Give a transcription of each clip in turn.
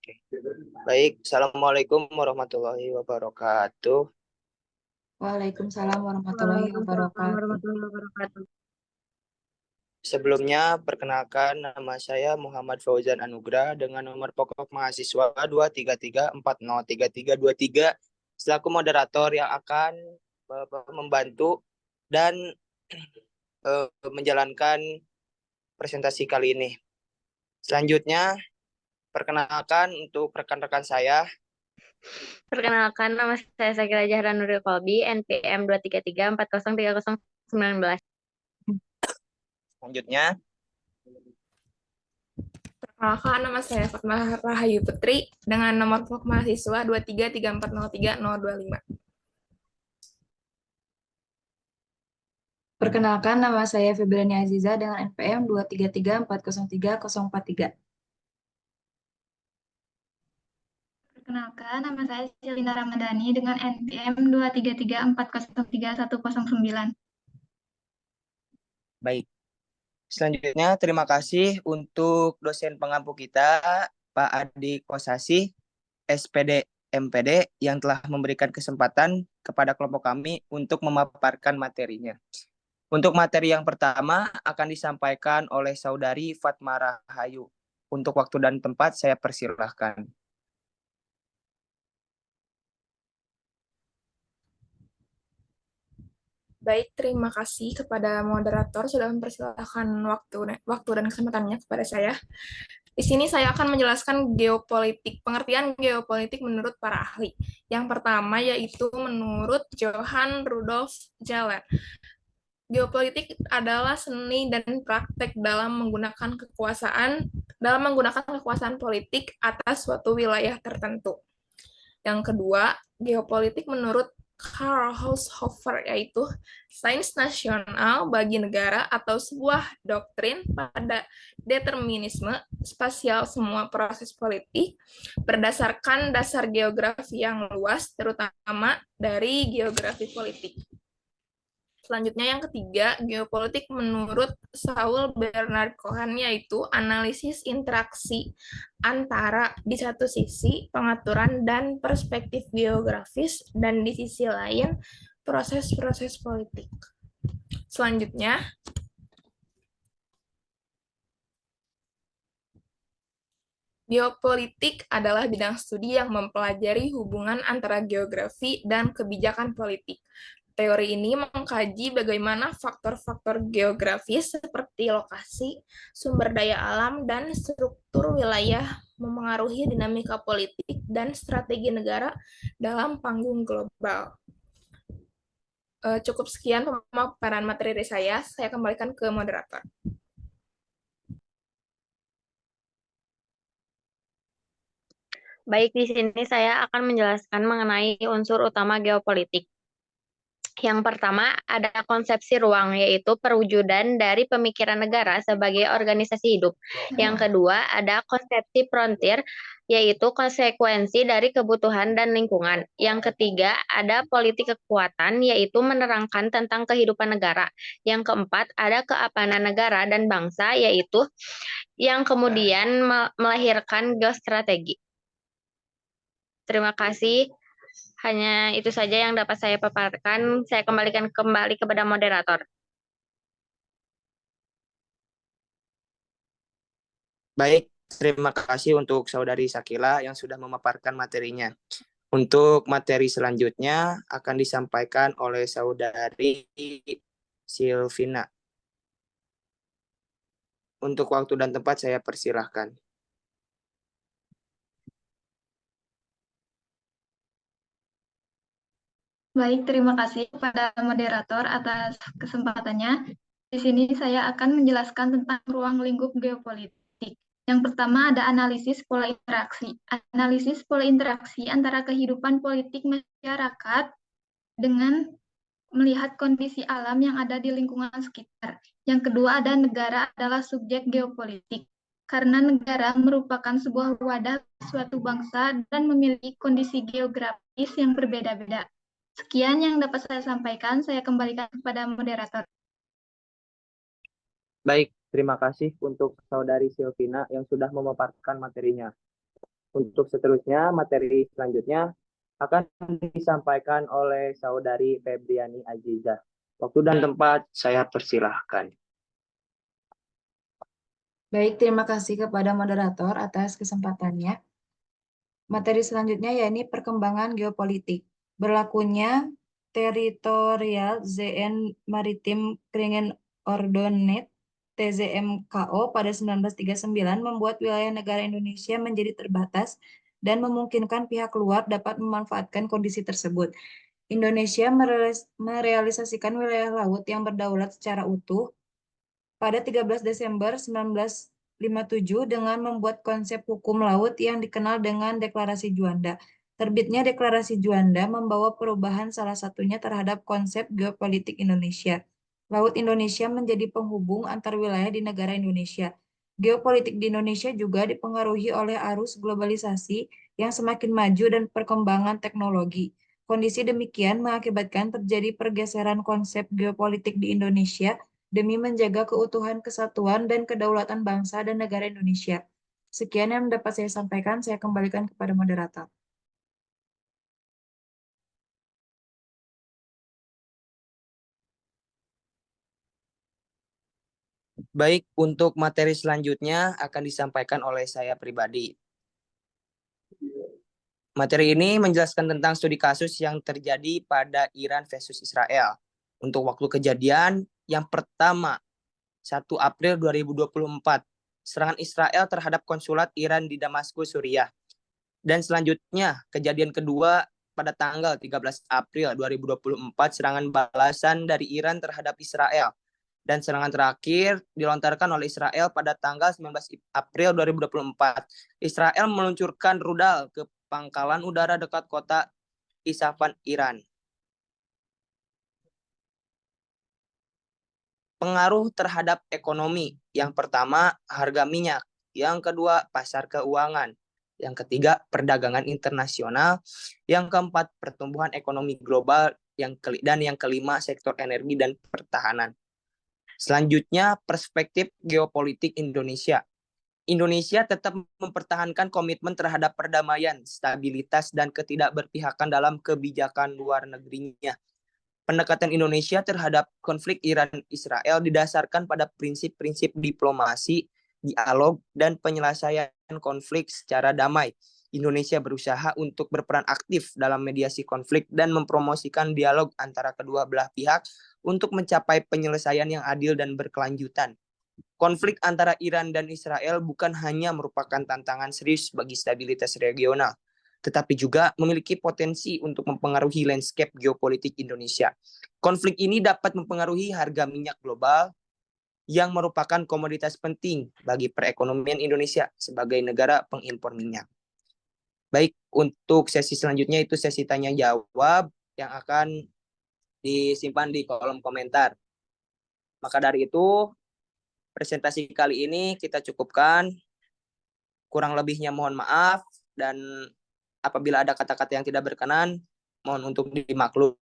Oke. Baik, Assalamualaikum warahmatullahi wabarakatuh. Waalaikumsalam warahmatullahi Waalaikumsalam wabarakatuh. warahmatullahi wabarakatuh. Sebelumnya, perkenalkan nama saya Muhammad Fauzan Anugrah dengan nomor pokok mahasiswa 233403323 selaku moderator yang akan membantu dan menjalankan presentasi kali ini. Selanjutnya, perkenalkan untuk rekan-rekan saya. Perkenalkan, nama saya Sakila Zahra Nuril Kolbi, NPM 23340303019. Selanjutnya, Perkenalkan, nama saya Fatmah Rahayu Putri dengan nomor pokok mahasiswa 233403025. Perkenalkan, nama saya Febriani Aziza dengan NPM 233403043. Perkenalkan, nama saya Silina Ramadhani dengan NPM 233403109. baik. Selanjutnya, terima kasih untuk dosen pengampu kita, Pak Adi Kosasi, SPD MPD, yang telah memberikan kesempatan kepada kelompok kami untuk memaparkan materinya. Untuk materi yang pertama akan disampaikan oleh Saudari Fatma Rahayu. Untuk waktu dan tempat saya persilahkan. Baik, terima kasih kepada moderator sudah mempersilahkan waktu dan kesempatannya kepada saya. Di sini saya akan menjelaskan geopolitik, pengertian geopolitik menurut para ahli. Yang pertama yaitu menurut Johann Rudolf Zeller. Geopolitik adalah seni dan praktek dalam menggunakan kekuasaan politik atas suatu wilayah tertentu. Yang kedua, geopolitik menurut Karl Haushofer yaitu sains nasional bagi negara atau sebuah doktrin pada determinisme spasial semua proses politik berdasarkan dasar geografi yang luas, terutama dari geografi politik. Selanjutnya yang ketiga, geopolitik menurut Saul Bernard Cohen yaitu analisis interaksi antara di satu sisi pengaturan dan perspektif geografis dan di sisi lain proses-proses politik. Selanjutnya, geopolitik adalah bidang studi yang mempelajari hubungan antara geografi dan kebijakan politik. Teori ini mengkaji bagaimana faktor-faktor geografis seperti lokasi, sumber daya alam, dan struktur wilayah memengaruhi dinamika politik dan strategi negara dalam panggung global. Cukup sekian pemaparan materi saya kembalikan ke moderator. Baik, di sini saya akan menjelaskan mengenai unsur utama geopolitik. Yang pertama, ada konsepsi ruang, yaitu perwujudan dari pemikiran negara sebagai organisasi hidup. Yang kedua, ada konsepsi frontier, yaitu konsekuensi dari kebutuhan dan lingkungan. Yang ketiga, ada politik kekuatan, yaitu menerangkan tentang kehidupan negara. Yang keempat, ada keamanan negara dan bangsa, yaitu yang kemudian melahirkan geostrategi. Terima kasih. Hanya itu saja yang dapat saya paparkan. Saya kembalikan kepada moderator. Baik, terima kasih untuk Saudari Sakila yang sudah memaparkan materinya. Untuk materi selanjutnya akan disampaikan oleh Saudari Silvina. Untuk waktu dan tempat saya persilahkan. Baik, terima kasih kepada moderator atas kesempatannya. Di sini saya akan menjelaskan tentang ruang lingkup geopolitik. Yang pertama ada analisis pola interaksi. Analisis pola interaksi antara kehidupan politik masyarakat dengan melihat kondisi alam yang ada di lingkungan sekitar. Yang kedua ada negara adalah subjek geopolitik. Karena negara merupakan sebuah wadah suatu bangsa dan memiliki kondisi geografis yang berbeda-beda. Sekian yang dapat saya sampaikan, saya kembalikan kepada moderator. Baik, terima kasih untuk Saudari Silvina yang sudah memaparkan materinya. Untuk seterusnya, materi selanjutnya akan disampaikan oleh Saudari Febriani Aziza. Waktu dan tempat saya persilahkan. Baik, terima kasih kepada moderator atas kesempatannya. Materi selanjutnya yakni perkembangan geopolitik. Berlakunya teritorial ZN Maritim Kringen Ordonez TZMKO pada 1939 membuat wilayah negara Indonesia menjadi terbatas dan memungkinkan pihak luar dapat memanfaatkan kondisi tersebut. Indonesia merealisasikan wilayah laut yang berdaulat secara utuh pada 13 Desember 1957 dengan membuat konsep hukum laut yang dikenal dengan Deklarasi Juanda. Terbitnya Deklarasi Juanda membawa perubahan salah satunya terhadap konsep geopolitik Indonesia. Laut Indonesia menjadi penghubung antar wilayah di negara Indonesia. Geopolitik di Indonesia juga dipengaruhi oleh arus globalisasi yang semakin maju dan perkembangan teknologi. Kondisi demikian mengakibatkan terjadi pergeseran konsep geopolitik di Indonesia demi menjaga keutuhan, kesatuan, dan kedaulatan bangsa dan negara Indonesia. Sekian yang dapat saya sampaikan, saya kembalikan kepada moderator. Baik, untuk materi selanjutnya akan disampaikan oleh saya pribadi. Materi ini menjelaskan tentang studi kasus yang terjadi pada Iran versus Israel. Untuk waktu kejadian yang pertama, 1 April 2024, serangan Israel terhadap konsulat Iran di Damaskus, Suriah. Dan selanjutnya, kejadian kedua pada tanggal 13 April 2024, serangan balasan dari Iran terhadap Israel. Dan serangan terakhir dilontarkan oleh Israel pada tanggal 19 April 2024. Israel meluncurkan rudal ke pangkalan udara dekat kota Isfahan, Iran. Pengaruh terhadap ekonomi. Yang pertama, harga minyak. Yang kedua, pasar keuangan. Yang ketiga, perdagangan internasional. Yang keempat, pertumbuhan ekonomi global. Dan yang kelima, sektor energi dan pertahanan. Selanjutnya, perspektif geopolitik Indonesia. Indonesia tetap mempertahankan komitmen terhadap perdamaian, stabilitas, dan ketidakberpihakan dalam kebijakan luar negerinya. Pendekatan Indonesia terhadap konflik Iran-Israel didasarkan pada prinsip-prinsip diplomasi, dialog, dan penyelesaian konflik secara damai. Indonesia berusaha untuk berperan aktif dalam mediasi konflik dan mempromosikan dialog antara kedua belah pihak untuk mencapai penyelesaian yang adil dan berkelanjutan. Konflik antara Iran dan Israel bukan hanya merupakan tantangan serius bagi stabilitas regional, tetapi juga memiliki potensi untuk mempengaruhi landscape geopolitik Indonesia. Konflik ini dapat mempengaruhi harga minyak global yang merupakan komoditas penting bagi perekonomian Indonesia sebagai negara pengimpor minyak. Baik, untuk sesi selanjutnya itu sesi tanya jawab yang akan disimpan di kolom komentar. Maka dari itu, presentasi kali ini kita cukupkan. Kurang lebihnya mohon maaf, dan apabila ada kata-kata yang tidak berkenan, mohon untuk dimaklum.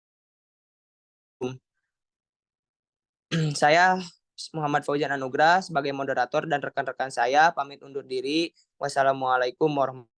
Saya Muhammad Fauzan Anugrah sebagai moderator dan rekan-rekan saya pamit undur diri. Wassalamualaikum warahmatullahi wabarakatuh.